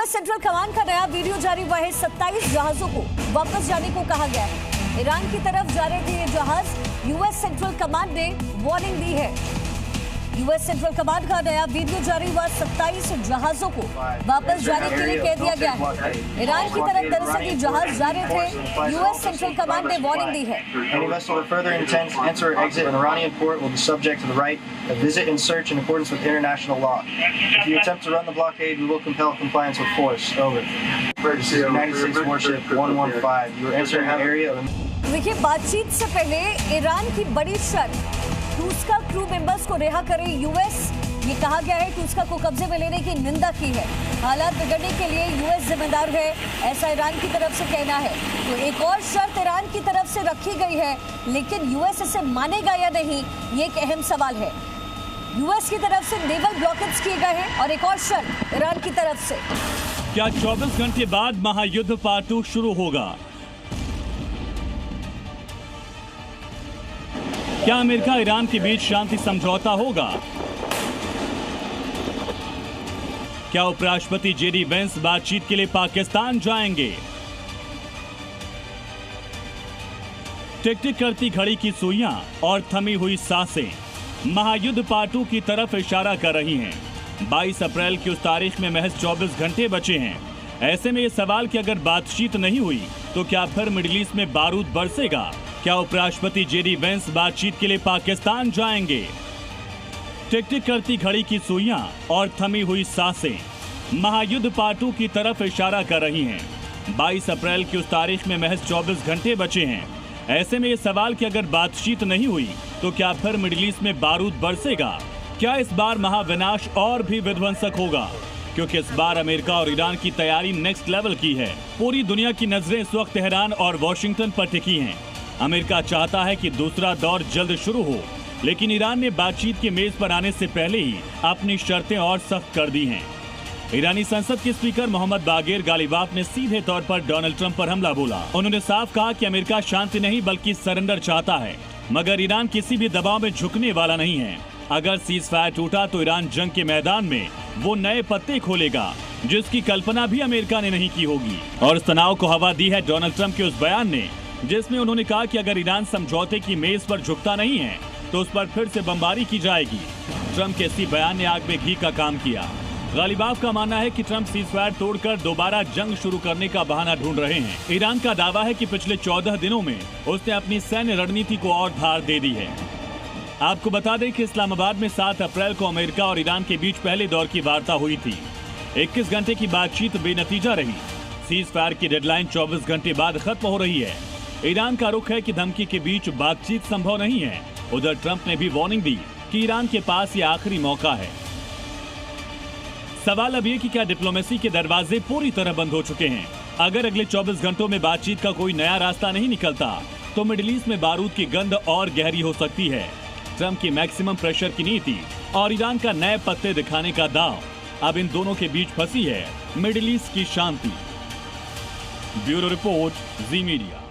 US central command का नया video जारी हुआ है। 27 जहाजों को वापस जाने को कहा गया है। ईरान की तरफ जा रहे थे ये जहाज। यूएस सेंट्रल कमांड ने वार्निंग दी है। यूएस सेंट्रल कमांड का नया वीडियो जारी हुआ। 27 जहाजों को वापस जाने के लिए कह दिया गया है। ईरान की तरफ दरअसल ये जहाज जा रहे थे। यूएस सेंट्रल कमांड ने वार्निंग दी है। Any vessel that further intends to enter or exit an Iranian port will be subject to the right of visit and search in accordance with international law. If you attempt to run the blockade, we will compel compliance with force. Over. United States warship 115. You are entering the area of... देखिए, बातचीत से पहले Iran की बड़ी शर्त, टूस्का crew members को रिहा करे यूएस। ये कहा गया है टूस्का को कब्जे में लेने की निंदा की है। हालात बिगड़ने के लिए यूएस जिम्मेदार है, ऐसा ईरान की तरफ से कहना है। तो एक और शर्त ईरान की तरफ से रखी गई है, लेकिन यूएस इसे मानेगा या नहीं, ये एक अहम सवाल है। यूएस की तरफ से नेवल ब्लॉकेट्स किए गए हैं और एक और शर्त ईरान की तरफ से। क्या 24 घंटे बाद महायुद्ध पार्ट 2 शुरू होगा? क्या अमेरिका ईरान के बीच शांति समझौता होगा? क्या उपराष्ट्रपति जेडी वेंस बातचीत के लिए पाकिस्तान जाएंगे? टिक टिक करती घड़ी की सुइयां और थमी हुई सांसें महायुद्ध पार्ट 2 की तरफ इशारा कर रही हैं। 22 अप्रैल की उस तारीख में महज 24 घंटे बचे हैं। ऐसे में ये सवाल कि अगर बातचीत नहीं हुई तो क्या फिर मिडिल ईस्ट में बारूद बरसेगा? क्या उपराष्ट्रपति जेडी वेंस बातचीत के लिए पाकिस्तान जाएंगे? टिक टिक करती घड़ी की सुइयां और थमी हुई सांसें महायुद्ध पार्ट 2 की तरफ इशारा कर रही हैं। 22 अप्रैल की उस तारीख में महज 24 घंटे बचे हैं। ऐसे में ये सवाल कि अगर बातचीत नहीं हुई तो क्या फिर मिडिल ईस्ट में बारूद बरसेगा? क्या इस बार महाविनाश और भी विध्वंसक होगा? क्योंकि इस बार अमेरिका और ईरान की तैयारी नेक्स्ट लेवल की है। पूरी दुनिया की नजरें इस वक्त तेहरान और वॉशिंगटन पर टिकी हैं। अमेरिका चाहता है कि दूसरा दौर जल्द शुरू हो, लेकिन ईरान ने बातचीत की मेज पर आने से पहले ही अपनी शर्तें और सख्त कर दी हैं। ईरानी संसद के स्पीकर मोहम्मद बागेर गालिबाफ ने सीधे तौर पर डोनाल्ड ट्रंप पर हमला बोला। उन्होंने साफ कहा कि अमेरिका शांति नहीं बल्कि सरेंडर चाहता है, मगर ईरान किसी भी दबाव में झुकने वाला नहीं है। अगर सीज फायर टूटा तो ईरान जंग के मैदान में वो नए पत्ते खोलेगा जिसकी कल्पना भी अमेरिका ने नहीं की होगी। और इस तनाव को हवा दी है डोनाल्ड ट्रंप के उस बयान ने, जिसमें उन्होंने कहा कि अगर ईरान समझौते की मेज पर झुकता नहीं है तो उस पर फिर से बमबारी की जाएगी। ट्रंप के इसी बयान ने आग में घी का काम किया। गालिबाफ का मानना है कि ट्रंप सीजफायर तोड़कर दोबारा जंग शुरू करने का बहाना ढूंढ रहे हैं। ईरान का दावा है कि पिछले 14 दिनों में उसने अपनी सैन्य रणनीति को और धार दे दी है। आपको बता दें कि इस्लामाबाद में 7 अप्रैल को अमेरिका और ईरान के बीच पहले दौर की वार्ता हुई थी। 21 घंटे की बातचीत बेनतीजा रही। सीज फायर की डेडलाइन 24 घंटे बाद खत्म हो रही है। ईरान का रुख है कि धमकी के बीच बातचीत संभव नहीं है। उधर ट्रंप ने भी वार्निंग दी कि ईरान के पास ये आखिरी मौका है। सवाल अब ये कि क्या डिप्लोमेसी के दरवाजे पूरी तरह बंद हो चुके हैं? अगर अगले 24 घंटों में बातचीत का कोई नया रास्ता नहीं निकलता तो मिडिल ईस्ट में बारूद की गंध और गहरी हो सकती है। ट्रंप की मैक्सिमम प्रेशर की नीति और ईरान का नए पत्ते दिखाने का दांव, अब इन दोनों के बीच फंसी है मिडिल ईस्ट की शांति। ब्यूरो रिपोर्ट, जी मीडिया।